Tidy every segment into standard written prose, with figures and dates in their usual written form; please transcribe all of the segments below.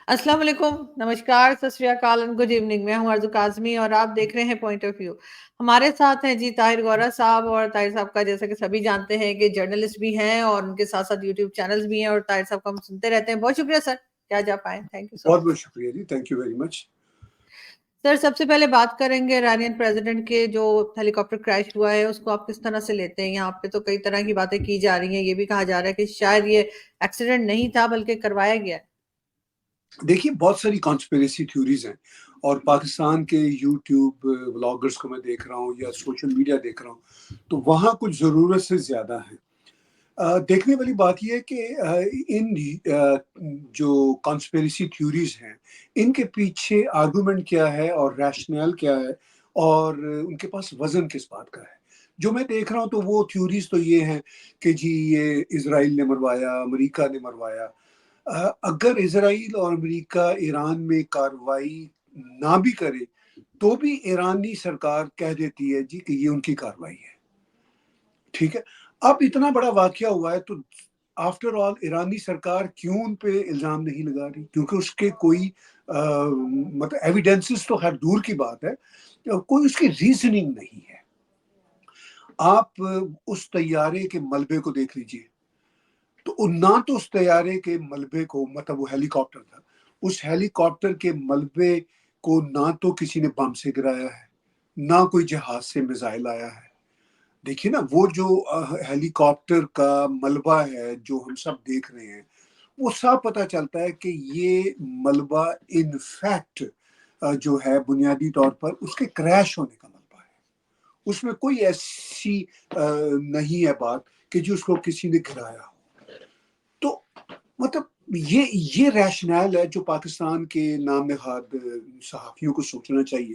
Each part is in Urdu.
السلام علیکم، نمسکار، ست شری اکال اینڈ گڈ ایوننگ۔ میں ہوں ارزو کاظمی اور آپ دیکھ رہے ہیں پوائنٹ آف ویو۔ ہمارے ساتھ ہیں جی طاہر گورا صاحب، اور طاہر صاحب کا جیسا کہ سبھی جانتے ہیں کہ جرنلسٹ بھی ہیں اور ان کے ساتھ ساتھ یوٹیوب چینلز بھی ہیں، اور طاہر صاحب کو ہم سنتے رہتے ہیں۔ بہت شکریہ سر کہ آج آپ آئیں، تھینک یو سو بہت مچ۔ بہت شکریہ جی، تھینک یو ویری مچ۔ سر سب سے پہلے بات کریں گے ایرانین پریزیڈنٹ کے جو ہیلی کاپٹر کریش ہوا ہے، اس کو آپ کس طرح سے لیتے ہیں؟ یہاں پہ تو کئی طرح کی باتیں کی جا رہی ہیں، یہ بھی کہا جا رہا ہے کہ شاید یہ ایکسیڈنٹ نہیں تھا بلکہ کروایا گیا ہے۔ دیکھیے، بہت ساری کانسپیریسی تھیوریز ہیں، اور پاکستان کے یوٹیوب بلاگرز کو میں دیکھ رہا ہوں یا سوشل میڈیا دیکھ رہا ہوں، تو وہاں کچھ ضرورت سے زیادہ ہیں۔ دیکھنے والی بات یہ ہے کہ ان جو کانسپیریسی تھیوریز ہیں، ان کے پیچھے آرگومنٹ کیا ہے اور ریشنل کیا ہے، اور ان کے پاس وزن کس بات کا ہے۔ جو میں دیکھ رہا ہوں تو وہ تھیوریز تو یہ ہیں کہ جی یہ اسرائیل نے مروایا، امریکہ نے مروایا۔ اگر اسرائیل اور امریکہ ایران میں کارروائی نہ بھی کرے تو بھی ایرانی سرکار کہہ دیتی ہے جی کہ یہ ان کی کارروائی ہے، ٹھیک ہے۔ اب اتنا بڑا واقعہ ہوا ہے تو آفٹر آل ایرانی سرکار کیوں ان پہ الزام نہیں لگا رہی؟ کیونکہ اس کے کوئی مطلب ایویڈنسز تو خیر دور کی بات ہے، کوئی اس کی ریزننگ نہیں ہے۔ آپ اس طیارے کے ملبے کو دیکھ لیجئے، تو نہ تو اس طیارے کے ملبے کو، مطلب وہ ہیلی کاپٹر تھا، اس ہیلی کاپٹر کے ملبے کو نہ تو کسی نے بم سے گرایا ہے، نہ کوئی جہاز سے میزائل آیا ہے۔ دیکھیے نا، وہ جو ہیلی کاپٹر کا ملبہ ہے جو ہم سب دیکھ رہے ہیں، وہ صاف پتہ چلتا ہے کہ یہ ملبہ ان فیکٹ جو ہے بنیادی طور پر اس کے کریش ہونے کا ملبہ ہے۔ اس میں کوئی ایسی نہیں ہے بات کہ جو اس کو کسی نے گرایا ہو۔ تو مطلب یہ ریشنل ہے جو پاکستان کے نام نہاد صحافیوں کو سوچنا چاہیے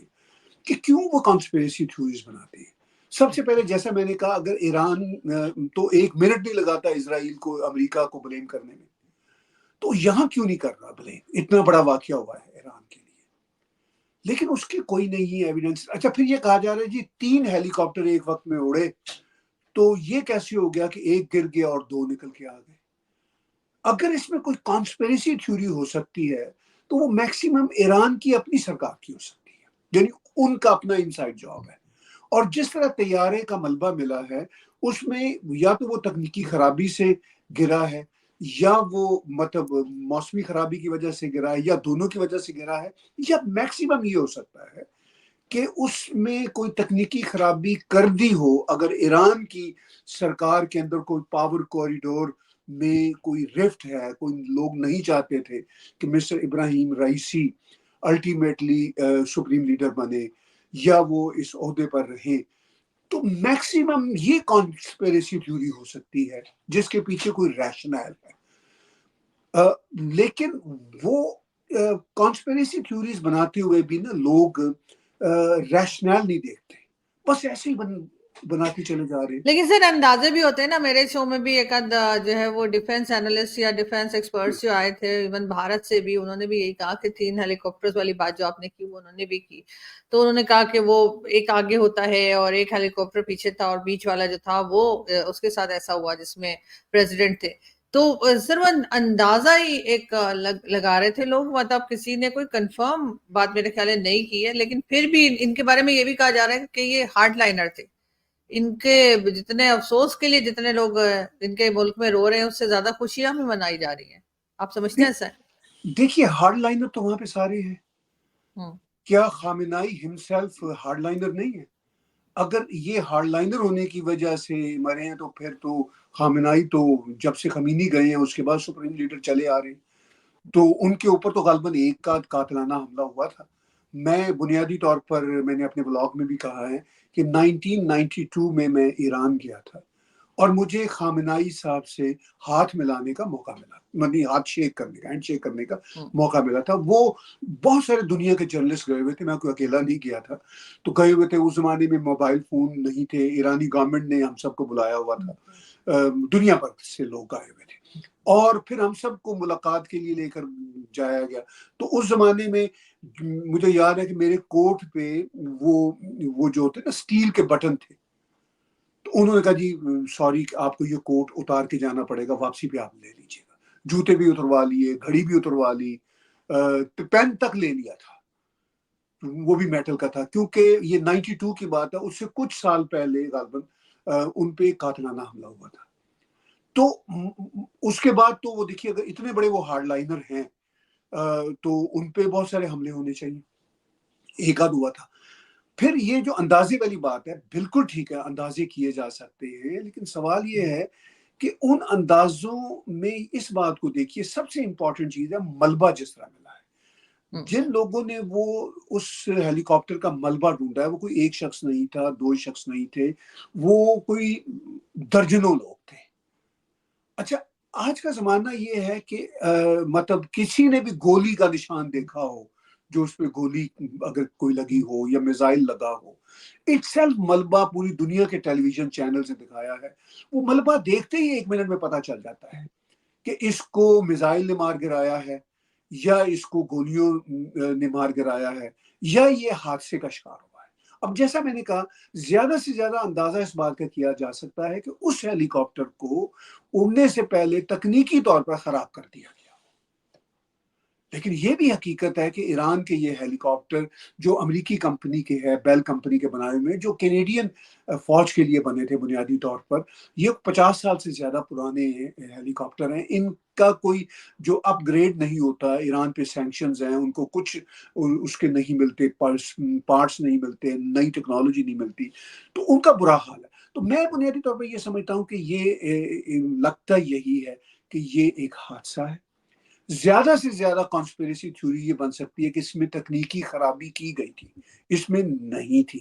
کہ کیوں وہ کانسپیریسی تھیوریز بناتے ہیں۔ سب سے پہلے جیسا میں نے کہا، اگر ایران تو ایک منٹ نہیں لگاتا اسرائیل کو، امریکہ کو بلیم کرنے میں، تو یہاں کیوں نہیں کر رہا بلیم؟ اتنا بڑا واقعہ ہوا ہے ایران کے لیے، لیکن اس کی کوئی نہیں ایویڈنس۔ اچھا، پھر یہ کہا جا رہا ہے جی 3 ہیلی کاپٹر ایک وقت میں اڑے، تو یہ کیسے ہو گیا کہ ایک گر گیا اور 2 نکل کے آ گئے؟ اگر اس میں کوئی کانسپیریسی تھیوری ہو سکتی ہے تو وہ میکسیمم ایران کی اپنی سرکار کی ہو سکتی ہے، یعنی ان کا اپنا انسائیڈ جاب ہے۔ اور جس طرح طیارے کا ملبہ ملا ہے، اس میں یا تو وہ تکنیکی خرابی سے گرا ہے، یا وہ مطلب موسمی خرابی کی وجہ سے گرا ہے، یا دونوں کی وجہ سے گرا ہے، یا میکسیمم یہ ہو سکتا ہے کہ اس میں کوئی تکنیکی خرابی کر دی ہو۔ اگر ایران کی سرکار کے اندر کوئی پاور کوریڈور میں کوئی رفٹ ہے، کوئی لوگ نہیں چاہتے تھے کہ mister Ebrahim Raisi ultimately supreme leader بنے یا وہ اس عہدے پر رہیں، تو میکسیمم یہ کانسپیریسی تھیوری ہو سکتی ہے جس کے پیچھے کوئی ریشنل ہے۔ لیکن وہ کانسپیریسی تھیوریز بناتے ہوئے بھی نا لوگ ریشنل نہیں دیکھتے، بس ایسے ہی بناتے چلے جا رہے ہیں۔ لیکن سر اندازے بھی ہوتے ہیں نا، میرے شو میں بھی ایک جو ہے وہ ڈیفینس اینالسٹ یا ڈیفینس ایکسپرٹس جو آئے تھے، ایون بھارت سے بھی، انہوں نے بھی یہی کہا کہ 3 ہیلی کاپٹرز والی بات جو آپ نے کی وہ انہوں نے بھی کی۔ تو انہوں نے کہا کہ وہ ایک آگے ہوتا ہے اور ایک ہیلی کاپٹر پیچھے تھا، اور بیچ والا جو تھا وہ اس کے ساتھ ایسا ہوا جس میں پریزیڈنٹ تھے۔ تو سر وہ اندازہ ہی ایک لگا رہے تھے لوگ، مطلب کسی نے کوئی کنفرم بات میرے خیال ہے نہیں کی ہے، لیکن پھر بھی ان کے بارے میں یہ بھی کہا جا رہا ہے کہ یہ ہارڈ لائنر تھے۔ ان کے جتنے افسوس کے لیے جتنے لوگ ان کے ملک میں رو رہے ہیں، اس سے زیادہ خوشیاں بھی منائی جا رہی ہیں۔ آپ سمجھتے ہیں سر؟ دیکھیے، ہارڈ لائنر تو وہاں پہ سارے ہیں۔ ہوں کیا خامنائی ہمسیلف ہارڈ لائنر نہیں ہے؟ اگر یہ ہارڈ لائنر ہونے کی وجہ سے مرے ہیں تو پھر تو خامنائی تو جب سے خمینی گئے ہیں اس کے بعد سپریم لیڈر چلے آ رہے ہیں، تو ان کے اوپر تو غالباً ایک کا قاتلانہ حملہ ہوا تھا۔ میں بنیادی طور پر میں نے اپنے بلاگ میں بھی کہا ہے کہ 1992 میں ایران گیا تھا، اور مجھے خامنائی صاحب سے ہاتھ ملانے کا موقع ملا، مطلب ہاتھ شیک کرنے کا، ہینڈ شیک کرنے کا موقع ملا تھا۔ وہ بہت سارے دنیا کے جرنلسٹ گئے ہوئے تھے، میں کوئی اکیلا نہیں گیا تھا، تو گئے ہوئے تھے۔ اس زمانے میں موبائل فون نہیں تھے، ایرانی گورنمنٹ نے ہم سب کو بلایا ہوا تھا، دنیا بھر سے لوگ آئے ہوئے تھے، اور پھر ہم سب کو ملاقات کے لیے لے کر جایا گیا۔ تو اس زمانے میں مجھے یاد ہے کہ میرے کوٹ پہ وہ جو ہوتے نا اسٹیل کے بٹن تھے، تو انہوں نے کہا جی سوری آپ کو یہ کوٹ اتار کے جانا پڑے گا، واپسی پہ آپ لے لیجیے گا۔ جوتے بھی اتروا لیے، گھڑی بھی اتروا لی، پین تک لے لیا تھا، وہ بھی میٹل کا تھا، کیونکہ یہ 92 کی بات ہے، اس سے کچھ سال پہلے غالباً ان پہ قاتلانہ حملہ ہوا تھا. تو اس کے بعد تو وہ دیکھیے اگر اتنے بڑے وہ ہارڈ لائنر ہیں تو ان پہ بہت سارے حملے ہونے چاہیے، ایک آدھ ہوا تھا. پھر یہ جو اندازے والی بات ہے، بالکل ٹھیک ہے اندازے کیے جا سکتے ہیں، لیکن سوال یہ ہے کہ ان اندازوں میں اس بات کو دیکھیے، سب سے امپورٹنٹ چیز ہے ملبہ جس طرح ملا ہے. جن لوگوں نے وہ اس ہیلی کاپٹر کا ملبہ ڈھونڈا ہے، وہ کوئی ایک شخص نہیں تھا، دو شخص نہیں تھے، وہ کوئی درجنوں لوگ تھے. اچھا، آج کا زمانہ یہ ہے کہ مطلب کسی نے بھی گولی کا نشان دیکھا ہو، جو اس پہ گولی اگر کوئی لگی ہو یا میزائل لگا ہو، اٹ سیلف ملبہ پوری دنیا کے ٹیلی ویژن چینل سے دکھایا ہے. وہ ملبہ دیکھتے ہی 1 منٹ میں پتا چل جاتا ہے کہ اس کو میزائل نے مار گرایا ہے، یا اس کو گولیوں نے مار گرایا ہے، یا یہ حادثے کا شکار ہوا ہے. اب جیسا میں نے کہا، زیادہ سے زیادہ اندازہ اس بات کا کیا جا سکتا ہے کہ اس ہیلی کاپٹر کو اڑنے سے پہلے تکنیکی طور پر خراب کر دیا گیا. لیکن یہ بھی حقیقت ہے کہ ایران کے یہ ہیلی کاپٹر جو امریکی کمپنی کے ہے، بیل کمپنی کے بنائے ہوئے، جو کینیڈین فوج کے لیے بنے تھے بنیادی طور پر، یہ 50 سال سے زیادہ پرانے ہیلی کاپٹر ہیں. ان کا کوئی جو اپ گریڈ نہیں ہوتا، ایران پہ سینکشنز ہیں، ان کو کچھ اس کے نہیں ملتے، پارٹس نہیں ملتے، نئی ٹیکنالوجی نہیں ملتی، تو ان کا برا حال ہے. تو میں بنیادی طور پر یہ سمجھتا ہوں کہ یہ لگتا یہی ہے کہ یہ ایک حادثہ ہے. زیادہ سے زیادہ کانسپیریسی تھیوری یہ بن سکتی ہے کہ اس میں تکنیکی خرابی کی گئی تھی، اس میں نہیں تھی.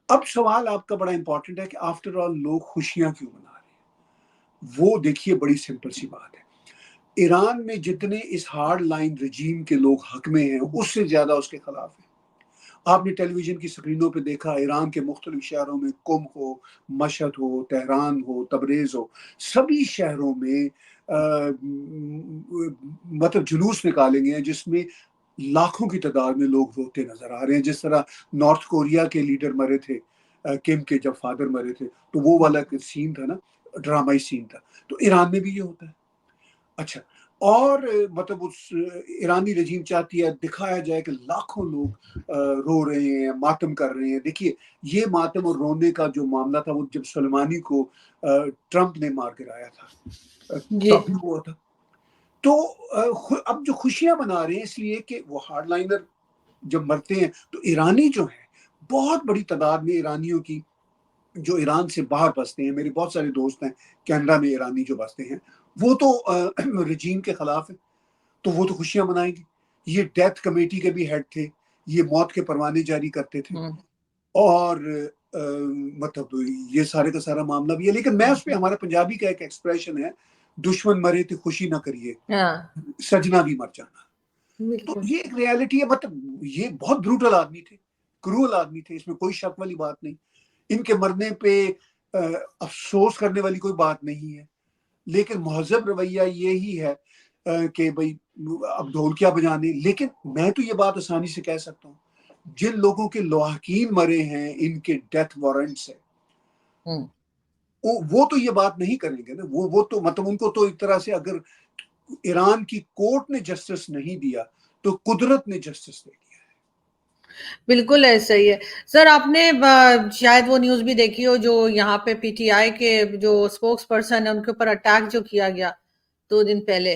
اب سوال آپ کا بڑا امپورٹنٹ ہے کہ آفٹر آل لوگ خوشیاں کیوں منا رہے ہیں. وہ دیکھیے بڑی سمپل سی بات ہے، ایران میں جتنے اس ہارڈ لائن رجیم کے لوگ حق میں ہیں، اس سے زیادہ اس کے خلاف ہیں. آپ نے ٹیلی ویژن کی سکرینوں پہ دیکھا، ایران کے مختلف شہروں میں، قم ہو، مشہد ہو، تہران ہو، تبریز ہو، سبھی شہروں میں مطلب جلوس نکالے گئے ہیں جس میں لاکھوں کی تعداد میں لوگ روتے نظر آ رہے ہیں. جس طرح نارتھ کوریا کے لیڈر مرے تھے، کم کے جب فادر مرے تھے، تو وہ والا سین تھا نا، ڈرامائی سین تھا. تو ایران میں بھی یہ ہوتا ہے. اچھا، اور مطلب اس ایرانی رجیم چاہتی ہے دکھایا جائے کہ لاکھوں لوگ رو رہے ہیں، ماتم کر رہے ہیں. دیکھیے یہ ماتم اور رونے کا جو معاملہ تھا، وہ جب سلیمانی کو ٹرمپ نے مار گرایا تھا تب بھی ہوا تھا. تو اب جو خوشیاں منا رہے ہیں اس لیے کہ وہ ہارڈ لائنر جب مرتے ہیں، تو ایرانی جو ہیں، بہت بڑی تعداد میں ایرانیوں کی جو ایران سے باہر بستے ہیں، میرے بہت سارے دوست ہیں کینیڈا میں ایرانی جو بستے ہیں، وہ تو رجیم کے خلاف ہیں، تو وہ تو خوشیاں منائیں گے. یہ ڈیتھ کمیٹی کے بھی ہیڈ تھے، یہ موت کے پروانے جاری کرتے تھے، اور مطلب یہ سارے کا سارا معاملہ بھی ہے. لیکن میں اس پہ ہمارے پنجابی کا ایک ایکسپریشن ہے، دشمن مرے تو خوشی نہ کریے، سجنا بھی مر جانا. تو یہ ایک ریالٹی ہے. مطلب یہ بہت بروٹل آدمی تھے، کرول آدمی تھے، اس میں کوئی شک والی بات نہیں. ان کے مرنے پہ افسوس کرنے والی کوئی بات نہیں ہے. لیکن مہذب رویہ یہی ہے کہ بھائی اب ڈھول کیا بجانے. لیکن میں تو یہ بات آسانی سے کہہ سکتا ہوں، جن لوگوں کے لواحقین مرے ہیں، ان کے ڈیتھ وارنٹس ہیں، وہ تو یہ بات نہیں کریں گے نا. وہ تو مطلب ان کو تو ایک طرح سے اگر ایران کی کورٹ نے جسٹس نہیں دیا تو قدرت نے جسٹس دے دیا. بالکل ایسا ہی ہے سر. آپ نے شاید وہ نیوز بھی دیکھی ہو جو یہاں پہ پی ٹی آئی کے جو اسپوکس پرسن ہے ان کے اوپر اٹیک جو کیا گیا 2 دن پہلے،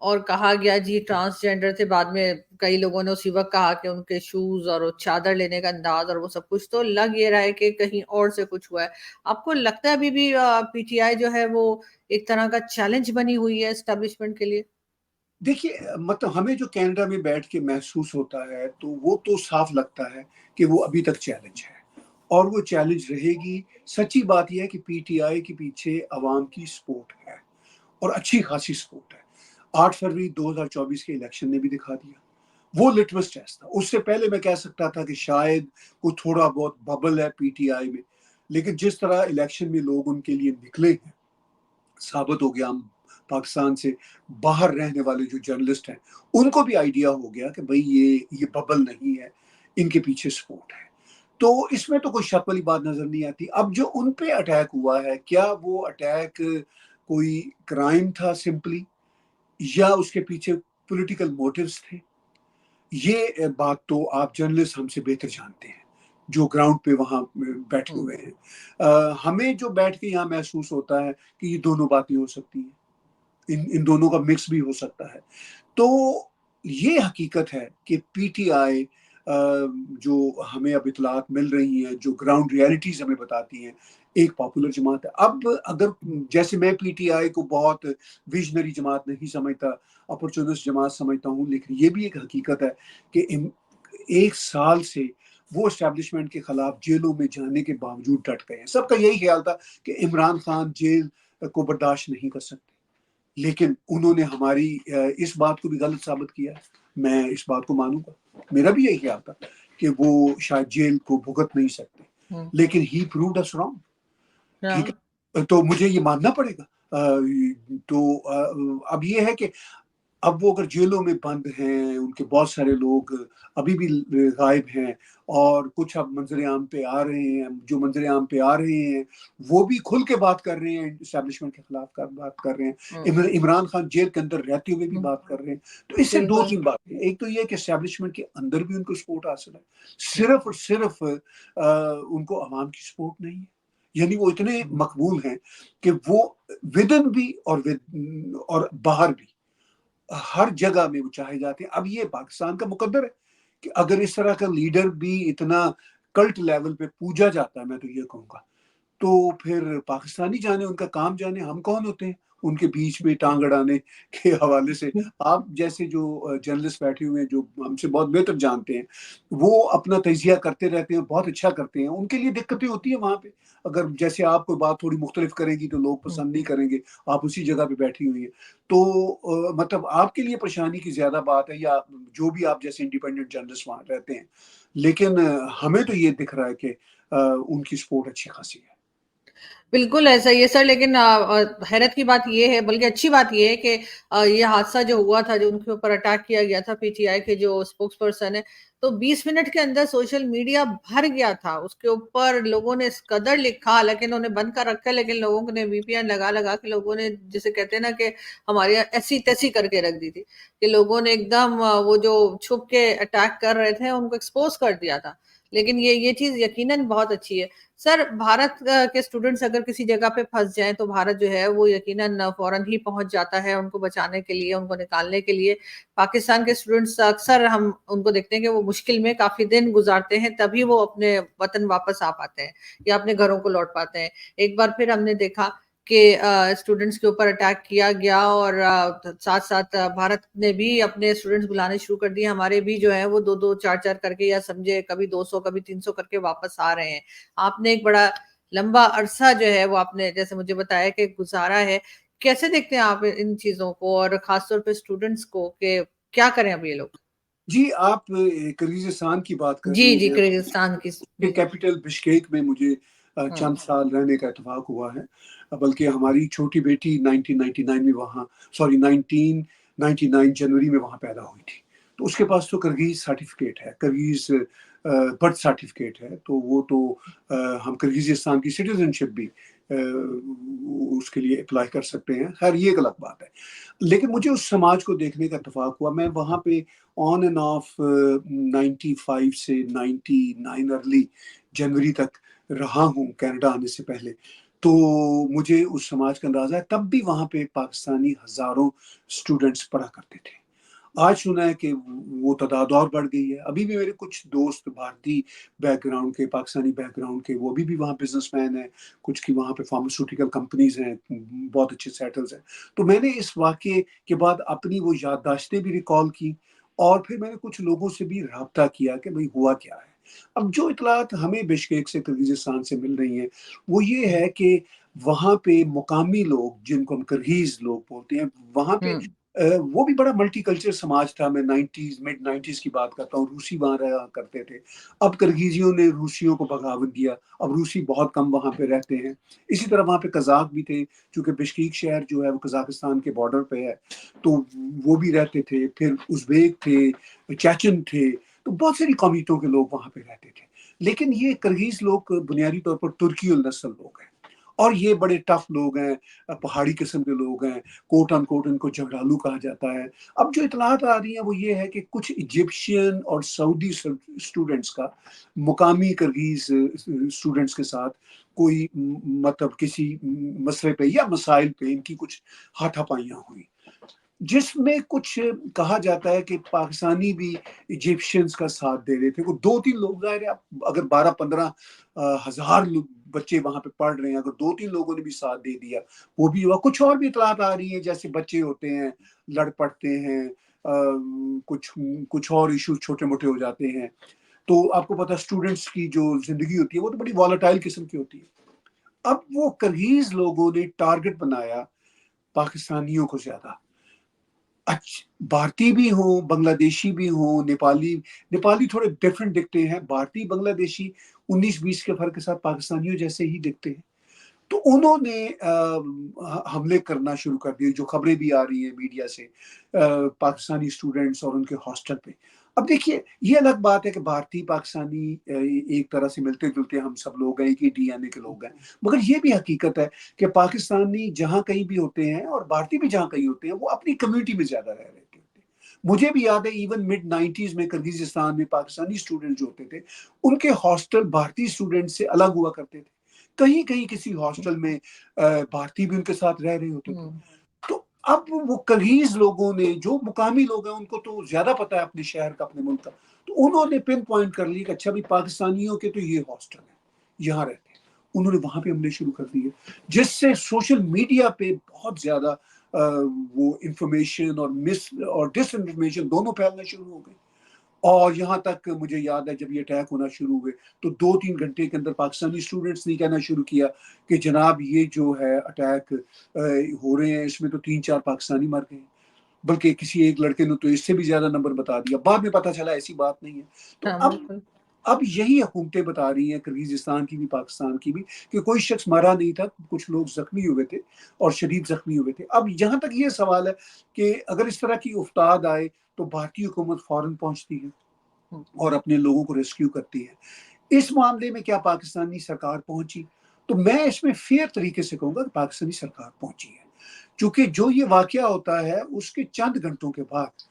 اور کہا گیا جی ٹرانسجینڈر تھے. بعد میں کئی لوگوں نے اسی وقت کہا کہ ان کے شوز اور چادر لینے کا انداز اور وہ سب کچھ، تو لگ یہ رہا ہے کہ کہیں اور سے کچھ ہوا ہے. آپ کو لگتا ہے ابھی بھی پی ٹی آئی جو ہے وہ ایک طرح کا چیلنج بنی ہوئی ہے اسٹیبلشمنٹ کے لیے؟ دیکھیے مطلب ہمیں جو کینیڈا میں بیٹھ کے محسوس ہوتا ہے تو وہ تو صاف لگتا ہے کہ وہ ابھی تک چیلنج ہے، اور وہ چیلنج رہے گی. سچی بات یہ ہے کہ پی ٹی آئی کے پیچھے عوام کی سپورٹ ہے، اور اچھی خاصی سپورٹ ہے. 8 فروری 2024 کے الیکشن نے بھی دکھا دیا. وہ لٹمس ٹیسٹ تھا. اس سے پہلے میں کہہ سکتا تھا کہ شاید کوئی تھوڑا بہت ببل ہے پی ٹی آئی میں، لیکن جس طرح الیکشن میں لوگ ان کے لیے نکلے ہیں، ثابت ہو گیا. ہم پاکستان سے باہر رہنے والے جو جرنلسٹ ہیں ان کو بھی آئیڈیا ہو گیا کہ بھئی یہ ببل نہیں ہے، ان کے پیچھے سپورٹ ہے. تو اس میں تو کوئی شک والی بات نظر نہیں آتی. اب جو ان پہ اٹیک ہوا ہے، کیا وہ اٹیک کوئی کرائم تھا سمپلی، یا اس کے پیچھے پولیٹیکل موٹیوز تھے؟ یہ بات تو آپ جرنلسٹ ہم سے بہتر جانتے ہیں جو گراؤنڈ پہ وہاں بیٹھے ہوئے ہیں. ہمیں جو بیٹھ کے یہاں محسوس ہوتا ہے کہ یہ دونوں باتیں ہو سکتی ہیں, ان دونوں کا مکس بھی ہو سکتا ہے. تو یہ حقیقت ہے کہ پی ٹی آئی جو ہمیں اب اطلاعات مل رہی ہیں, جو گراؤنڈ ریالٹیز ہمیں بتاتی ہیں, ایک پاپولر جماعت ہے. اب اگر جیسے میں پی ٹی آئی کو بہت ویژنری جماعت نہیں سمجھتا, اپرچونسٹ جماعت سمجھتا ہوں, لیکن یہ بھی ایک حقیقت ہے کہ 1 سال سے وہ اسٹیبلشمنٹ کے خلاف جیلوں میں جانے کے باوجود ڈٹ گئے ہیں. سب کا یہی خیال تھا کہ عمران خان جیل کو برداشت نہیں کر سکتے, لیکن انہوں نے ہماری اس بات کو بھی غلط ثابت کیا ہے. میں اس بات کو مانوں گا, میرا بھی یہی خیال تھا کہ وہ شاید جیل کو بھگت نہیں سکتے, لیکن ہی پرووڈ اس رانگ. ٹھیک ہے, تو مجھے یہ ماننا پڑے گا. تو اب یہ ہے کہ اب وہ اگر جیلوں میں بند ہیں, ان کے بہت سارے لوگ ابھی بھی غائب ہیں, اور کچھ اب منظر عام پہ آ رہے ہیں, جو منظر عام پہ آ رہے ہیں وہ بھی کھل کے بات کر رہے ہیں, اسٹیبلشمنٹ کے خلاف بات کر رہے ہیں, عمران خان جیل کے اندر رہتے ہوئے بھی بات کر رہے ہیں. تو اس سے 2-3 باتیں, ایک تو یہ کہ اسٹیبلشمنٹ کے اندر بھی ان کو سپورٹ حاصل ہے, صرف اور صرف ان کو عوام کی سپورٹ نہیں ہے. یعنی وہ اتنے مقبول ہیں کہ وہ ودن بھی اور باہر بھی ہر جگہ میں وہ چاہے جاتے ہیں. اب یہ پاکستان کا مقدر ہے کہ اگر اس طرح کا لیڈر بھی اتنا کلٹ لیول پہ پوجا جاتا ہے, میں تو یہ کہوں گا, تو پھر پاکستانی جانے, ان کا کام جانے, ہم کون ہوتے ہیں ان کے بیچ میں ٹانگ اڑانے کے حوالے سے. آپ جیسے جو جرنلسٹ بیٹھے ہوئے ہیں جو ہم سے بہت بہتر جانتے ہیں, وہ اپنا تجزیہ کرتے رہتے ہیں, بہت اچھا کرتے ہیں. ان کے لیے دقتیں ہوتی ہیں وہاں پہ, اگر جیسے آپ کوئی بات تھوڑی مختلف کریں گی تو لوگ پسند نہیں کریں گے, آپ اسی جگہ پہ بیٹھی ہوئی ہیں. تو مطلب آپ کے لیے پریشانی کی زیادہ بات ہے, یا جو بھی آپ جیسے انڈیپینڈنٹ جرنلسٹ وہاں رہتے ہیں, لیکن ہمیں تو یہ دکھ رہا ہے کہ ان کی سپورٹ اچھی خاصی ہے. بالکل ایسا ہی ہے سر, لیکن حیرت کی بات یہ ہے, بلکہ اچھی بات یہ ہے کہ یہ حادثہ جو ہوا تھا, جو ان کے اوپر اٹیک کیا گیا تھا پی ٹی آئی کے جو اسپوکس پرسن ہے, تو 20 منٹ کے اندر سوشل میڈیا بھر گیا تھا. اس کے اوپر لوگوں نے اس قدر لکھا, لیکن انہوں نے بند کر رکھا, لیکن لوگوں نے وی پی این لگا کے لوگوں نے, جسے کہتے ہیں نا کہ ہماری ایسی تیسی کر کے رکھ دی تھی, کہ لوگوں نے ایک دم وہ جو چھپ کے اٹیک کر رہے تھے ان کو ایکسپوز کر دیا تھا. لیکن یہ چیز یقیناً بہت اچھی ہے. سر, بھارت کے اسٹوڈنٹس اگر کسی جگہ پہ پھنس جائیں تو بھارت جو ہے وہ یقیناً فوراً ہی پہنچ جاتا ہے ان کو بچانے کے لیے, ان کو نکالنے کے لیے. پاکستان کے اسٹوڈنٹس اکثر ہم ان کو دیکھتے ہیں کہ وہ مشکل میں کافی دن گزارتے ہیں, تبھی وہ اپنے وطن واپس آ پاتے ہیں یا اپنے گھروں کو لوٹ پاتے ہیں. ایک بار پھر ہم نے دیکھا کہ اسٹوڈنٹس کے اوپر اٹیک کیا گیا, اور ساتھ ساتھ بھارت نے بھی اپنے اسٹوڈنٹس بلانے شروع کر دیے. ہمارے بھی جو ہے وہ 2-2 4-4 کر کے, یا سمجھے کبھی 200 کبھی 300 کر کے واپس آ رہے ہیں. آپ نے ایک بڑا لمبا عرصہ جو ہے وہ آپ نے جیسے مجھے بتایا کہ گزارا ہے. کیسے دیکھتے ہیں آپ ان چیزوں کو, اور خاص طور پہ اسٹوڈنٹس کو, کہ کیا کریں اب یہ لوگ؟ جی, آپ کرغیزستان کی بات کر جی رہی جی, ہیں. کرغیزستان کی. کیپٹل بشکیک میں مجھے چند سال رہنے کا اتفاق ہوا ہے, بلکہ ہماری چھوٹی بیٹی 1999 میں وہاں 1999 جنوری میں وہاں پیدا ہوئی تھی. تو اس کے پاس تو کرغیز سرٹیفکیٹ ہے, کرغیز برتھ سرٹیفکیٹ ہے, تو وہ تو ہم کرغیزستان کی سٹیزن شپ بھی اس کے لیے اپلائی کر سکتے ہیں. خیر, یہ ایک الگ بات ہے. لیکن مجھے اس سماج کو دیکھنے کا اتفاق ہوا. میں وہاں پہ آن اینڈ آف 95 سے 99 ارلی جنوری تک رہا ہوں کینیڈا آنے سے پہلے, تو مجھے اس سماج کا اندازہ ہے. تب بھی وہاں پہ پاکستانی ہزاروں اسٹوڈنٹس پڑھا کرتے تھے. آج سنا ہے کہ وہ تعداد اور بڑھ گئی ہے. ابھی بھی میرے کچھ دوست بھارتی بیک گراؤنڈ کے, پاکستانی بیک گراؤنڈ کے, وہ بھی وہاں بزنس مین ہیں, کچھ کی وہاں پہ فارماسیوٹیکل کمپنیز ہیں, بہت اچھے سیٹلز ہیں. تو میں نے اس واقعے کے بعد اپنی وہ یادداشتیں بھی ریکال کی, اور پھر میں نے کچھ لوگوں سے بھی رابطہ کیا کہ بھئی ہوا کیا ہے. اب جو اطلاعات ہمیں بشکیک سے, کرغیزستان سے مل رہی ہیں, وہ یہ ہے کہ وہاں پہ مقامی لوگ, جن کو ہم کرغیز لوگ بولتے ہیں, وہاں پہ وہ بھی بڑا ملٹی کلچر سماج تھا. میں مڈ 90s کی بات کرتا ہوں. روسی وہاں رہا کرتے تھے. اب کرغیزیوں نے روسیوں کو بغاوت دیا, اب روسی بہت کم وہاں پہ رہتے ہیں. اسی طرح وہاں پہ قزاق بھی تھے, چونکہ بشکیک شہر جو ہے وہ قزاقستان کے بارڈر پہ ہے, تو وہ بھی رہتے تھے. پھر ازبیک تھے, چیچن تھے, تو بہت ساری قومیتوں کے لوگ وہاں پہ رہتے تھے. لیکن یہ کرغیز لوگ بنیادی طور پر ترکی النسل لوگ ہیں, اور یہ بڑے ٹف لوگ ہیں، پہاڑی قسم کے لوگ ہیں، کوٹ ان کوٹ ان کو جھگڑالو کہا جاتا ہے۔ اب جو اطلاعات آ رہی ہیں وہ یہ ہے کہ کچھ ایجپشین اور سعودی اسٹوڈنٹس کا مقامی کرغیز اسٹوڈنٹس کے ساتھ کوئی مطلب کسی مسئلے پہ یا مسائل پہ ان کی کچھ ہاتھا پائیاں ہوئی، جس میں کچھ کہا جاتا ہے کہ پاکستانی بھی ایجپشینز کا ساتھ دے رہے تھے۔ وہ 2-3 لوگ، ظاہر ہے اگر 12-15 ہزار بچے وہاں پہ پڑھ رہے ہیں، اگر 2-3 لوگوں نے بھی ساتھ دے دیا وہ بھی ہوا۔ کچھ اور بھی اطلاعات آ رہی ہیں، جیسے بچے ہوتے ہیں لڑ پڑتے ہیں، کچھ اور ایشوز چھوٹے موٹے ہو جاتے ہیں۔ تو آپ کو پتا اسٹوڈنٹس کی جو زندگی ہوتی ہے وہ تو بڑی والیٹائل قسم کی ہوتی ہے۔ اب وہ کرغیز لوگوں نے ٹارگٹ بنایا پاکستانیوں کو زیادہ، بھارتی بھی ہوں، بنگلہ دیشی بھی ہوں، نیپالی تھوڑے ڈفرینٹ دکھتے ہیں، بھارتی بنگلہ دیشی 19-20 کے فرق کے ساتھ پاکستانیوں جیسے ہی دکھتے ہیں۔ تو انہوں نے حملے کرنا شروع کر دیے، جو خبریں بھی آ رہی ہیں میڈیا سے، پاکستانی اسٹوڈنٹس اور ان کے ہاسٹل پہ۔ اب دیکھیے یہ الگ بات ہے کہ بھارتی پاکستانی ایک طرح سے ملتے جلتے ہم سب لوگ ہیں، ایک ہی ڈی این اے کے لوگ ہیں، مگر یہ بھی حقیقت ہے کہ پاکستانی جہاں کہیں بھی ہوتے ہیں اور بھارتی بھی جہاں کہیں ہوتے ہیں وہ اپنی کمیونٹی میں زیادہ رہ رہے تھے۔ مجھے بھی یاد ہے ایون mid-90s میں کرغیزستان میں پاکستانی اسٹوڈنٹ جو ہوتے تھے ان کے ہاسٹل بھارتی اسٹوڈنٹ سے الگ ہوا کرتے تھے، کہیں کہیں کسی ہاسٹل میں بھارتی بھی ان کے ساتھ رہ رہے ہوتے تھے۔ تو اب وہ کرغیز لوگوں نے، جو مقامی لوگ ہیں ان کو تو زیادہ پتہ ہے اپنے شہر کا، اپنے ملک کا، تو انہوں نے پن پوائنٹ کر لی کہ اچھا بھی پاکستانیوں کے تو یہ ہاسٹل ہے، یہاں رہتے ہیں۔ انہوں نے وہاں پہ حملے شروع کر دیے، جس سے سوشل میڈیا پہ بہت زیادہ وہ انفارمیشن اور ڈس انفارمیشن دونوں پھیلنا شروع ہو گئے۔ اور یہاں تک مجھے یاد ہے جب یہ اٹیک ہونا شروع ہوئے تو 2-3 گھنٹے کے اندر پاکستانی اسٹوڈنٹس نے کہنا شروع کیا کہ جناب یہ جو ہے اٹیک ہو رہے ہیں اس میں تو 3-4 پاکستانی مر گئے، بلکہ کسی ایک لڑکے نے تو اس سے بھی زیادہ نمبر بتا دیا۔ بعد میں پتا چلا ایسی بات نہیں ہے۔ تو بالکل اب یہی حکومتیں بتا رہی ہیں، کرغیزستان کی بھی پاکستان کی بھی، کہ کوئی شخص مرا نہیں تھا، کچھ لوگ زخمی ہوئے تھے اور شدید زخمی ہوئے تھے۔ اب جہاں تک یہ سوال ہے کہ اگر اس طرح کی افتاد آئے تو بھارتی حکومت فوراً پہنچتی ہے اور اپنے لوگوں کو ریسکیو کرتی ہے۔ اس معاملے میں کیا پاکستانی سرکار پہنچی؟ تو میں اس میں فیئر طریقے سے کہوں گا کہ پاکستانی سرکار پہنچی ہے، چونکہ جو یہ واقعہ ہوتا ہے اس کے چند گھنٹوں کے بعد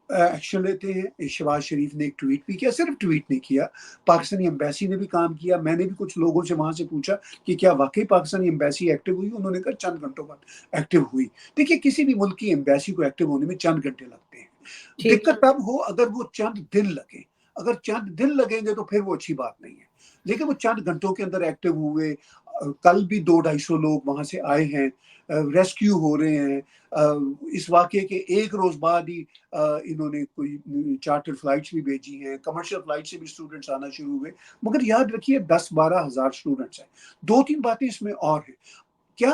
ایکشن لیتے ہیں۔ شہباز شریف نے ایک ٹویٹ بھی کیا، صرف ٹویٹ نہیں کیا، پاکستانی ایمبیسی نے بھی کام کیا۔ میں نے بھی کچھ لوگوں سے وہاں سے پوچھا کہ کیا واقعی پاکستانی ایمبیسی ایکٹیو ہوئی، انہوں نے کہا چند گھنٹوں بعد ایکٹیو ہوئی۔ دیکھیے کسی بھی ملک کی ایمبیسی کو ایکٹیو ہونے میں چند گھنٹے لگتے ہیں، دقت تب ہو اگر وہ چند دن لگے، اگر چند دن لگیں گے تو پھر وہ اچھی بات نہیں ہے، لیکن وہ چند گھنٹوں کے اندر ایکٹیو ہوئے۔ کل بھی 200-250 لوگ وہاں سے آئے ہیں، ریسکیو ہو رہے ہیں۔ اس واقعے کے ایک روز بعد ہی انہوں نے کوئی چارٹر فلائٹس بھی بھیجی ہیں، کمرشل فلائٹ سے بھی اسٹوڈنٹس آنا شروع ہوئے۔ مگر یاد رکھیے 10-12 ہزار اسٹوڈنٹس ہیں۔ 2-3 باتیں اس میں اور ہیں، کیا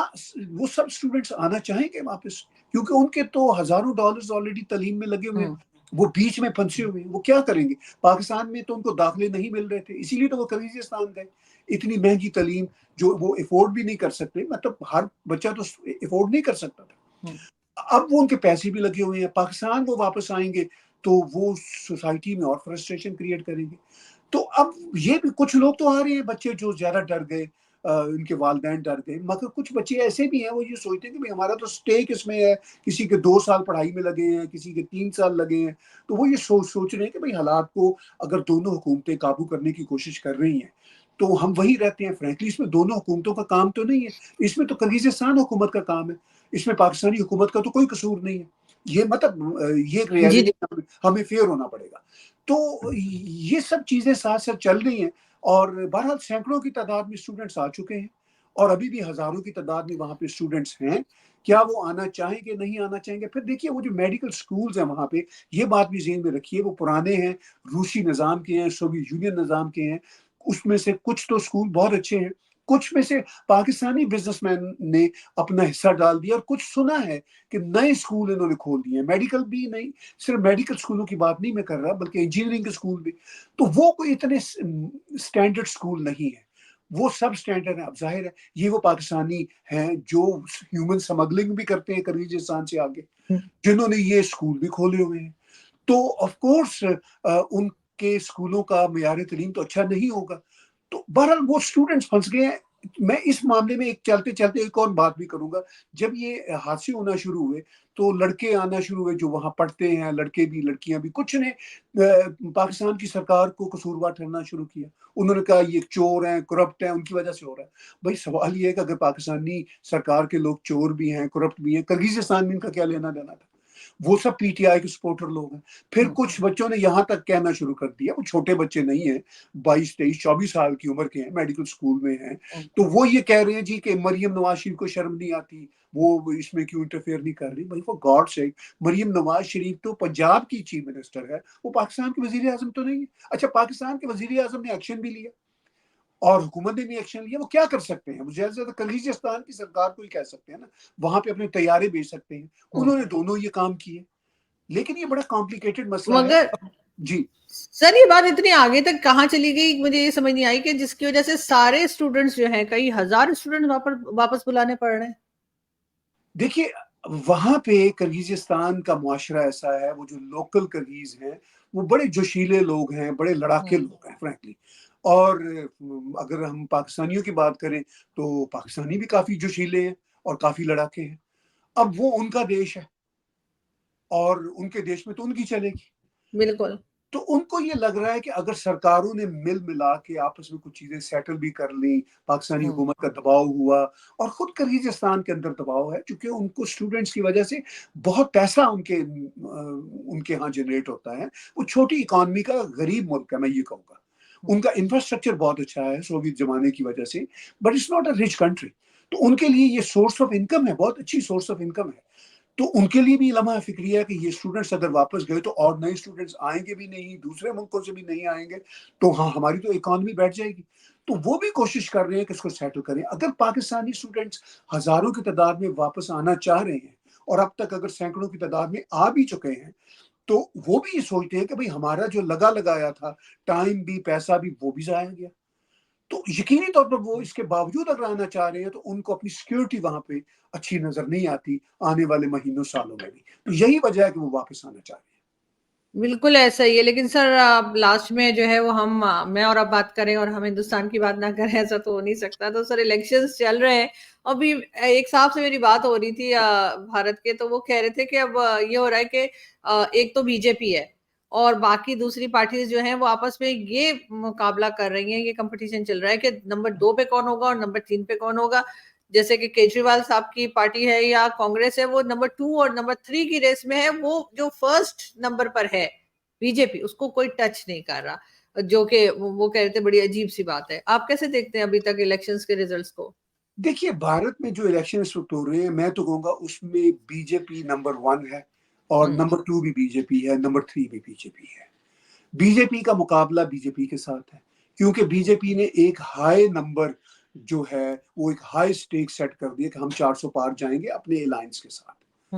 وہ سب اسٹوڈنٹس آنا چاہیں گے واپس؟ کیونکہ ان کے تو ہزاروں ڈالرز آلریڈی تعلیم میں لگے ہوئے ہیں، وہ بیچ میں پھنسے ہوئے ہیں، وہ کیا کریں گے؟ پاکستان میں تو ان کو داخلے نہیں مل رہے تھے، اسی لیے تو وہ کرغیزستان گئے۔ اتنی مہنگی تعلیم جو وہ افورڈ بھی نہیں کر سکتے، مطلب ہر بچہ تو افورڈ نہیں کر سکتا تھا۔ اب وہ ان کے پیسے بھی لگے ہوئے ہیں، پاکستان وہ واپس آئیں گے تو وہ سوسائٹی میں اور فرسٹریشن کریٹ کریں گے۔ تو اب یہ بھی کچھ لوگ تو آ رہے ہیں بچے جو زیادہ ڈر گئے، ان کے والدین ڈر گئے، مگر کچھ بچے ایسے بھی ہیں وہ یہ سوچتے ہیں کہ بھئی ہمارا تو سٹیک اس میں ہے، کسی کے 2 سال پڑھائی میں لگے ہیں، کسی کے 3 سال لگے ہیں، تو وہ یہ سوچ رہے ہیں کہ بھئی حالات کو اگر دونوں حکومتیں قابو کرنے کی کوشش کر رہی ہیں تو ہم وہی رہتے ہیں۔ فرینکلی اس میں دونوں حکومتوں کا کام تو نہیں ہے، اس میں تو کرغیزستان حکومت کا کام ہے، اس میں پاکستانی حکومت کا تو کوئی قصور نہیں ہے۔ یہ مطلب یہ ایک ریالٹی، ہمیں فیئر ہونا پڑے گا۔ تو یہ سب چیزیں ساتھ ساتھ چل رہی ہیں، اور بہرحال سینکڑوں کی تعداد میں اسٹوڈنٹس آ چکے ہیں اور ابھی بھی ہزاروں کی تعداد میں وہاں پہ اسٹوڈنٹس ہیں۔ کیا وہ آنا چاہیں گے نہیں آنا چاہیں گے؟ پھر دیکھیے وہ جو میڈیکل سکولز ہیں وہاں پہ، یہ بات بھی ذہن میں رکھیے، وہ پرانے ہیں، روسی نظام کے ہیں، سوویت یونین نظام کے ہیں۔ اس میں سے کچھ تو سکول بہت اچھے ہیں، کچھ میں سے پاکستانی بزنس مین نے اپنا حصہ ڈال دیا، اور کچھ سنا ہے کہ نئے سکول انہوں نے کھول دیے ہیں، میڈیکل بھی نہیں، صرف میڈیکل سکولوں کی بات نہیں میں کر رہا بلکہ انجینئرنگ کے سکول بھی۔ تو وہ کوئی اتنے سٹینڈرڈ سکول نہیں ہیں، وہ سب سٹینڈرڈ ہیں۔ اب ظاہر ہے یہ وہ پاکستانی ہیں جو ہیومن سمگلنگ بھی کرتے ہیں کرغیزستان سے آگے، جنہوں نے یہ سکول بھی کھولے ہوئے ہیں۔ تو آف کورس ان کے سکولوں کا معیار تعلیم تو اچھا نہیں ہوگا۔ تو بہرحال وہ اسٹوڈنٹس پھنس گئے ہیں، میں اس معاملے میں ایک چلتے چلتے ایک اور بات بھی کروں گا. جب یہ حادثے ہونا شروع ہوئے تو لڑکے آنا شروع ہوئے جو وہاں پڑھتے ہیں، لڑکے بھی لڑکیاں بھی، کچھ نے پاکستان کی سرکار کو قصوروار ٹھہرانا شروع کیا. انہوں نے کہا یہ چور ہیں، کرپٹ ہیں، ان کی وجہ سے ہو رہا ہے. بھائی سوال یہ ہے کہ اگر پاکستانی سرکار کے لوگ چور بھی ہیں، کرپٹ بھی ہیں، کرغیزستان میں ان کا کیا لینا دینا تھا؟ وہ سب پی ٹی آئی کے سپورٹر لوگ ہیں. پھر کچھ بچوں نے یہاں تک کہنا شروع کر دیا، وہ چھوٹے بچے نہیں ہیں، 22 23 24 سال کی عمر کے ہیں، میڈیکل اسکول میں ہیں، تو وہ یہ کہہ رہے ہیں جی کہ مریم نواز شریف کو شرم نہیں آتی، وہ اس میں کیوں انٹرفیئر نہیں کر رہی. بھائی فار گاڈ سیک، مریم نواز شریف تو پنجاب کی چیف منسٹر ہے، وہ پاکستان کے وزیر اعظم تو نہیں ہے. اچھا پاکستان کے وزیر اعظم نے ایکشن بھی لیا اور حکومت نے بھی ایکشن لیا، وہ کیا کر سکتے ہیں؟ وہ زیادہ سے زیادہ کرغیزستان کی سرکار کو ہی کہہ سکتے ہیں نا، وہاں پہ اپنے طیارے بھیج سکتے ہیں. انہوں نے دونوں یہ کام کیے، لیکن یہ بڑا کمپلیکیٹڈ مسئلہ ہے. مگر جی سر یہ بات اتنی آگے تک کہاں چلی گئی، مجھے یہ سمجھ نہیں آئی کہ جس کی وجہ سے سارے اسٹوڈنٹس جو ہیں، کئی ہزار اسٹوڈنٹ واپس بلانے پڑ رہے ہیں. دیکھیے وہاں پہ کرغیزستان کا معاشرہ ایسا ہے، وہ جو لوکل کرغیز ہیں وہ بڑے جوشیلے لوگ ہیں، بڑے لڑاکے لوگ ہیں فرینکلی. اور اگر ہم پاکستانیوں کی بات کریں تو پاکستانی بھی کافی جوشیلے ہیں اور کافی لڑاکے ہیں. اب وہ ان کا دیش ہے اور ان کے دیش میں تو ان کی چلے گی. بالکل. تو ان کو یہ لگ رہا ہے کہ اگر سرکاروں نے مل ملا کے آپس میں کچھ چیزیں سیٹل بھی کر لی، پاکستانی حکومت کا دباؤ ہوا اور خود کرغیزستان کے اندر دباؤ ہے، چونکہ ان کو اسٹوڈنٹس کی وجہ سے بہت پیسہ ان کے ہاں جنریٹ ہوتا ہے. وہ چھوٹی اکانومی کا غریب ملک ہے، میں یہ کہوں گا. ان کا انفراسٹرکچر بہت اچھا ہے سوویت زمانے کی وجہ سے، but it's not a rich country. تو ان کے لیے یہ سورس آف انکم ہے، بہت اچھی سورس آف انکم ہے. تو ان کے لیے بھی لمحہ فکری ہے کہ یہ اسٹوڈنٹس اگر واپس گئے تو اور نئے اسٹوڈنٹس آئیں گے بھی نہیں، دوسرے ملکوں سے بھی نہیں آئیں گے، تو ہاں ہماری تو اکانومی بیٹھ جائے گی. تو وہ بھی کوشش کر رہے ہیں کہ اس کو سیٹل کریں. اگر پاکستانی اسٹوڈنٹس ہزاروں کی تعداد میں واپس آنا چاہ رہے ہیں اور اب تک اگر سینکڑوں کی تعداد میں آ بھی چکے ہیں، تو وہ بھی یہ سوچتے ہیں کہ بھئی ہمارا جو لگایا تھا ٹائم بھی پیسہ بھی وہ بھی ضائع گیا. تو یقینی طور پر وہ اس کے باوجود اگر آنا چاہ رہے ہیں تو ان کو اپنی سیکیورٹی وہاں پہ اچھی نظر نہیں آتی آنے والے مہینوں سالوں میں بھی. تو یہی وجہ ہے کہ وہ واپس آنا چاہ رہے ہیں. بالکل ایسا ہی ہے، لیکن سر لاسٹ میں جو ہے وہ میں اور آپ بات کریں اور ہم ہندوستان کی بات نہ کریں، ایسا تو ہو نہیں سکتا. تو سر الیکشنز چل رہے ہیں، ابھی ایک صاحب سے میری بات ہو رہی تھی بھارت کے، تو وہ کہہ رہے تھے کہ اب یہ ہو رہا ہے کہ ایک تو بی جے پی ہے اور باقی دوسری پارٹیز جو ہیں وہ آپس میں یہ مقابلہ کر رہی ہیں، یہ کمپٹیشن چل رہا ہے کہ نمبر 2 پہ کون ہوگا اور نمبر 3 پہ کون ہوگا. جیسے کہ کیجریوال صاحب کی پارٹی ہے یا کانگریس ہے، وہ نمبر 2 اور نمبر 3 کی ریس میں ہے. وہ جو فرسٹ نمبر پر ہے بی جے پی، اس کو کوئی ٹچ نہیں کر رہا، جو کہ وہ کہہ رہے تھے بڑی عجیب سی بات ہے. آپ کیسے دیکھتے ہیں ابھی تک الیکشنز کے ریزلٹس کو؟ دیکھیے بھارت میں جو الیکشن اس وقت ہو رہے ہیں، میں تو کہوں گا اس میں بی جے پی نمبر 1 ہے اور نمبر 2 بھی بی جے پی ہے، نمبر 3 بھی بی جے پی ہے. بی جے پی کا مقابلہ بی جے پی کے ساتھ ہے، کیونکہ بی جے پی نے ایک ہائی نمبر جو ہے وہ ایک ہائی سٹیک سیٹ کر دیا کہ ہم 400 پار جائیں گے اپنے الائنس کے ساتھ.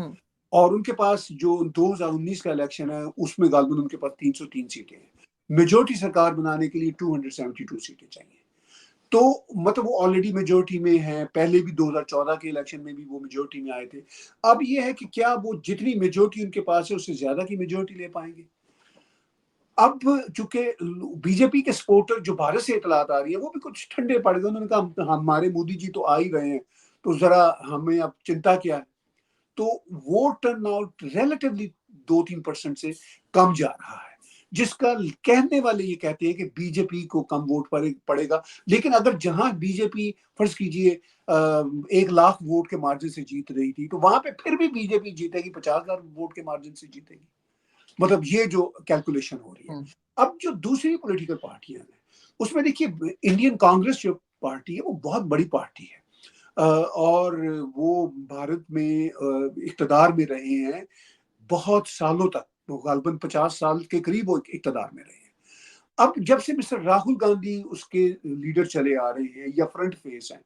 اور ان کے پاس جو 2019 کا الیکشن ہے اس میں غالباً ان کے پاس 303 سیٹیں ہیں. میجورٹی سرکار بنانے کے لیے 272 سیٹیں چاہیے. تو مطلب وہ آلریڈی میجورٹی میں ہیں، پہلے بھی 2014 کے الیکشن میں بھی وہ میجورٹی میں آئے تھے. اب یہ ہے کہ کیا وہ جتنی میجورٹی ان کے پاس ہے اس سے زیادہ کی میجورٹی لے پائیں گے. اب چونکہ بی جے پی کے سپورٹر جو بھارت سے اطلاعات آ رہی ہے وہ بھی کچھ ٹھنڈے پڑ گئے. انہوں نے کہا ہمارے مودی جی تو آ ہی گئے ہیں تو ذرا ہمیں اب چنتا کیا ہے. تو ووٹ ٹرن آؤٹ ریلیٹیولی 2-3% سے کم جا رہا ہے، جس کا کہنے والے یہ کہتے ہیں کہ بی جے پی کو کم ووٹ پڑے گا. لیکن اگر جہاں بی جے پی فرض کیجئے 1,00,000 ووٹ کے مارجن سے جیت رہی تھی تو وہاں پہ پھر بھی بی جے پی جیتے گی، 50,000 ووٹ کے مارجن سے جیتے گی. مطلب یہ جو کیلکولیشن ہو رہی ہے. اب جو دوسری پولیٹیکل پارٹیاں ہیں اس میں دیکھیے انڈین کانگریس جو پارٹی ہے وہ بہت بڑی پارٹی ہے اور وہ بھارت میں اقتدار میں رہے ہیں بہت سالوں تک، غالباً 50 سال کے قریب وہ اقتدار میں رہے ہیں. اب جب سے مسٹر راہل گاندھی اس کے لیڈر چلے آ رہے ہیں یا فرنٹ فیس ہیں،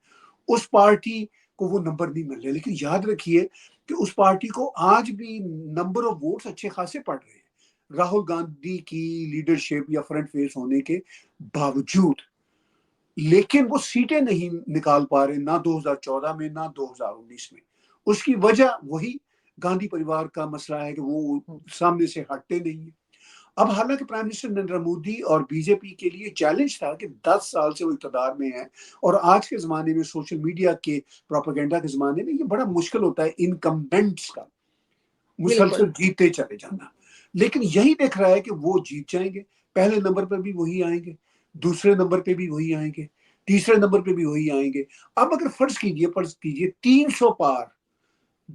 اس پارٹی کو وہ نمبر نہیں مل رہے. لیکن یاد رکھیے کہ اس پارٹی کو آج بھی نمبر آف ووٹس اچھے خاصے پڑ رہے ہیں راہل گاندھی کی لیڈرشپ یا فرنٹ فیس ہونے کے باوجود. لیکن وہ سیٹیں نہیں نکال پا رہے، نہ 2014 میں نہ 2019 میں. اس کی وجہ وہی گاندھی پریوار کا مسئلہ ہے کہ وہ سامنے سے ہٹتے نہیں ہیں. اب حالانکہ پرائم منسٹر نریندر مودی اور بی جے پی کے لیے چیلنج تھا کہ 10 سال سے وہ اقتدار میں ہے، اور آج کے زمانے میں سوشل میڈیا کے پروپیگنڈا کے زمانے میں یہ بڑا مشکل ہوتا ہے انکمبینٹس کا مسلسل جیتے چلے جانا، لیکن یہی دیکھ رہا ہے کہ وہ جیت جائیں گے، پہلے نمبر پر بھی وہی آئیں گے، دوسرے نمبر پہ بھی وہی آئیں گے، تیسرے نمبر پہ بھی وہی آئیں گے۔ اب اگر فرض کیجئے 300 پار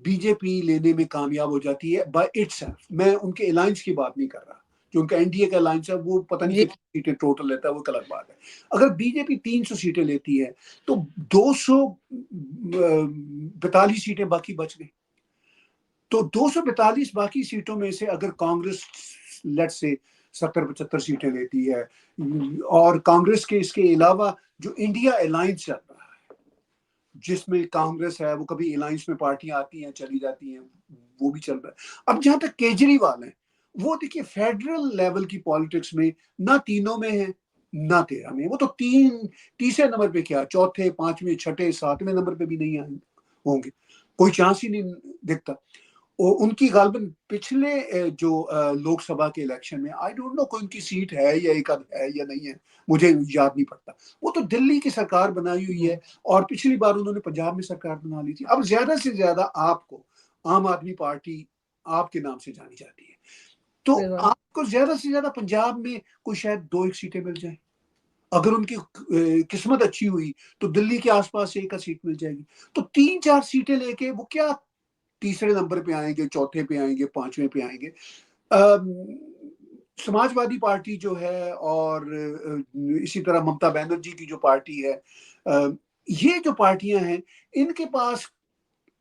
بی جے پی لینے میں کامیاب ہو جاتی ہے بائی اٹ سیلف، میں ان کے الائنس کی بات نہیں کر رہا، جو ان کا این ڈی اے کا الائنس ہے وہ پتہ نہیں کتنی سیٹیں ٹوٹل لیتا ہے، وہ الگ بات ہے۔ اگر بی جے پی 300 سیٹیں لیتی ہے تو 242 سیٹیں باقی بچ گئی، تو 242 باقی سیٹوں میں سے اگر کانگریس لیٹ سے 70-75 سیٹیں لیتی ہے، اور کانگریس کے اس کے علاوہ جو انڈیا الائنس چل رہا ہے جس میں کانگریس ہے، وہ کبھی الائنس میں پارٹیاں آتی ہیں چلی جاتی ہیں، وہ بھی چل رہا ہے۔ اب جہاں تک کیجریوال ہیں، وہ دیکھیے فیڈرل لیول کی پالیٹکس میں نہ تینوں میں ہے نہ 13 میں، وہ تو تیسرے نمبر پہ کیا، چوتھے، پانچویں، چھٹے، ساتویں نمبر پہ بھی نہیں ہوں گے، کوئی چانس ہی نہیں دکھتا۔ ان کی غالباً پچھلے جو لوک سبھا کے الیکشن میں آئی ڈونٹ نو کوئی ان کی سیٹ ہے یا ایک آدھ ہے یا نہیں ہے، مجھے یاد نہیں پڑتا، وہ تو دلی کی سرکار بنائی ہوئی ہے، اور پچھلی بار انہوں نے پنجاب میں سرکار بنا لی تھی۔ اب زیادہ سے زیادہ آپ کو عام آدمی پارٹی آپ کے نام سے جانی جاتی ہے، تو آپ کو زیادہ سے زیادہ پنجاب میں کوئی شاید 2-1 سیٹیں مل جائیں، اگر ان کی قسمت اچھی ہوئی تو دلی کے آس پاس سے ایک سیٹ مل جائے گی، تو 3-4 سیٹیں لے کے وہ کیا تیسرے نمبر پہ آئیں گے، چوتھے پہ آئیں گے، پانچویں پہ آئیں گے۔ سماج وادی پارٹی جو ہے، اور اسی طرح ممتا بینرجی کی جو پارٹی ہے، یہ جو پارٹیاں ہیں ان کے پاس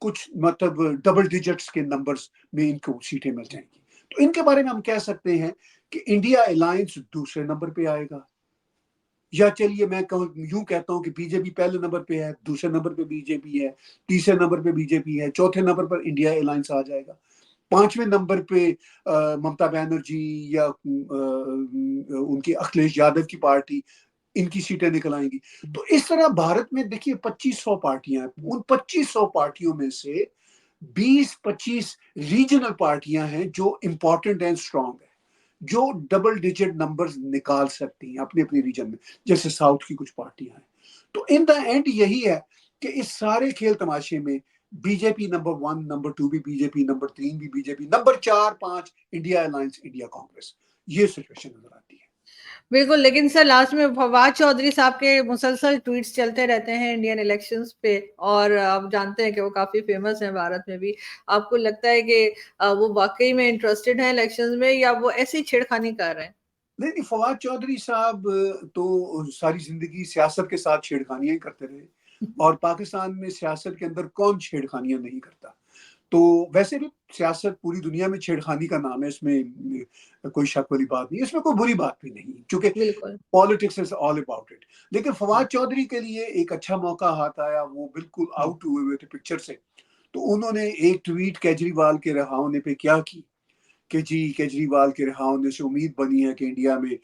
کچھ مطلب ڈبل ڈیجٹس کے نمبرز میں ان کو سیٹیں مل جائیں گی، تو ان کے بارے میں ہم کہہ سکتے ہیں کہ انڈیا الائنس دوسرے نمبر پہ آئے گا، یا چلیے میں یوں کہتا ہوں کہ بی جے پی پہلے نمبر پہ ہے، دوسرے نمبر پہ بی جے پی ہے، تیسرے نمبر پہ بی جے پی ہے، چوتھے نمبر پر انڈیا الائنس آ جائے گا، پانچویں نمبر پہ ممتا بینرجی یا ان کی اکھلیش یادو کی پارٹی، ان کی سیٹیں نکل آئیں گی۔ تو اس طرح بھارت میں دیکھیے 2500 پارٹیاں ہیں، ان 2500 پارٹیوں میں سے 20-25 ریجنل پارٹیاں ہیں جو امپورٹنٹ اینڈ اسٹرانگ ہیں، جو ڈبل ڈیجٹ نمبرز نکال سکتی ہیں اپنے اپنے ریجن میں، جیسے ساؤتھ کی کچھ پارٹیاں ہیں۔ تو ان دا اینڈ یہی ہے کہ اس سارے کھیل تماشے میں B J P number 1، number 2 بھی بی جے پی، نمبر 3 بھی B J P, number 4-5 India alliance, India Congress, یہ سچویشن نظر آتی ہے۔ بالکل، لیکن سر لاسٹ میں فواد چودھری صاحب کے مسلسل ٹویٹس چلتے رہتے ہیں انڈین الیکشنز پہ، اور آپ جانتے ہیں کہ وہ کافی فیمس ہیں بھارت میں بھی۔ آپ کو لگتا ہے کہ وہ واقعی میں انٹرسٹڈ ہیں الیکشنز میں، یا وہ ایسی چھیڑخانی کر رہے ہیں؟ نہیں، فواد چودھری صاحب تو ساری زندگی سیاست کے ساتھ چھیڑخانیاں ہی کرتے رہے، اور پاکستان میں سیاست کے اندر کون چھیڑخانیاں نہیں کرتا، تو ویسے بھی سیاست پوری دنیا میں چھیڑخانی کا نام ہے، اس میں کوئی شک والی بات نہیں، اس میں کوئی بری بات بھی نہیں، چونکہ بالکل politics is all about it. لیکن فواد چودھری کے لیے ایک اچھا موقع ہاتھ آیا، وہ بالکل آؤٹ ہوئے تھے پکچر سے، تو انہوں نے ایک ٹویٹ کیجریوال کے رہا ہونے پہ کیا کی کہ جی کیجریوال کے رہا ہونے سے امید بنی ہے کہ انڈیا میں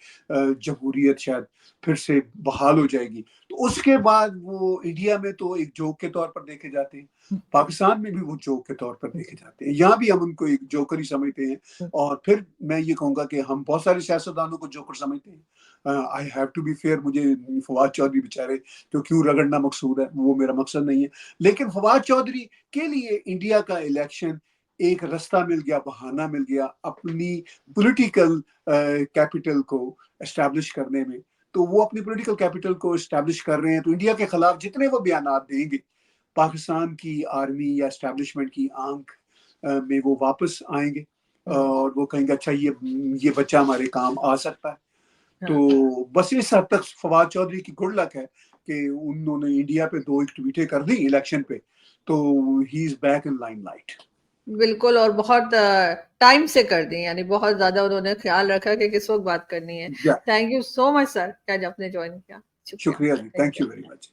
جمہوریت شاید پھر سے بحال ہو جائے گی، تو اس کے بعد وہ انڈیا میں تو ایک جوک کے طور پر دیکھے جاتے ہیں، پاکستان میں بھی وہ جوک کے طور پر دیکھے جاتے ہیں، یہاں بھی ہم ان کو ایک جوکر ہی سمجھتے ہیں، اور پھر میں یہ کہوں گا کہ ہم بہت سارے سیاستدانوں کو جوکر سمجھتے ہیں۔ I have to be fair, مجھے فواد چودھری بیچارے تو کیوں رگڑنا مقصود ہے، وہ میرا مقصد نہیں ہے، لیکن فواد چودھری کے لیے انڈیا کا الیکشن ایک رستہ مل گیا، بہانہ مل گیا اپنی پولیٹیکل کیپٹل کو اسٹیبلش کرنے میں، تو وہ اپنی پولیٹیکل کیپٹل کو اسٹیبلش کر رہے ہیں، تو انڈیا کے خلاف جتنے وہ بیانات دیں گے پاکستان کی آرمی یا اسٹیبلشمنٹ کی آنکھ میں وہ واپس آئیں گے، اور وہ کہیں گے اچھا یہ بچہ ہمارے کام آ سکتا ہے۔ تو بس اس حد تک فواد چودھری کی گڈ لک ہے کہ انہوں نے انڈیا پہ 2 ٹویٹیں کر دی الیکشن پہ، تو ہی از بیک ان لائن لائٹ۔ بالکل، اور بہت ٹائم سے کر دی، یعنی بہت زیادہ انہوں نے خیال رکھا کہ کس وقت بات کرنی ہے۔ تھینک یو سو مچ سر کہ آپ نے جوائن کیا، شکریہ جی، تھینک یو ویری مچ۔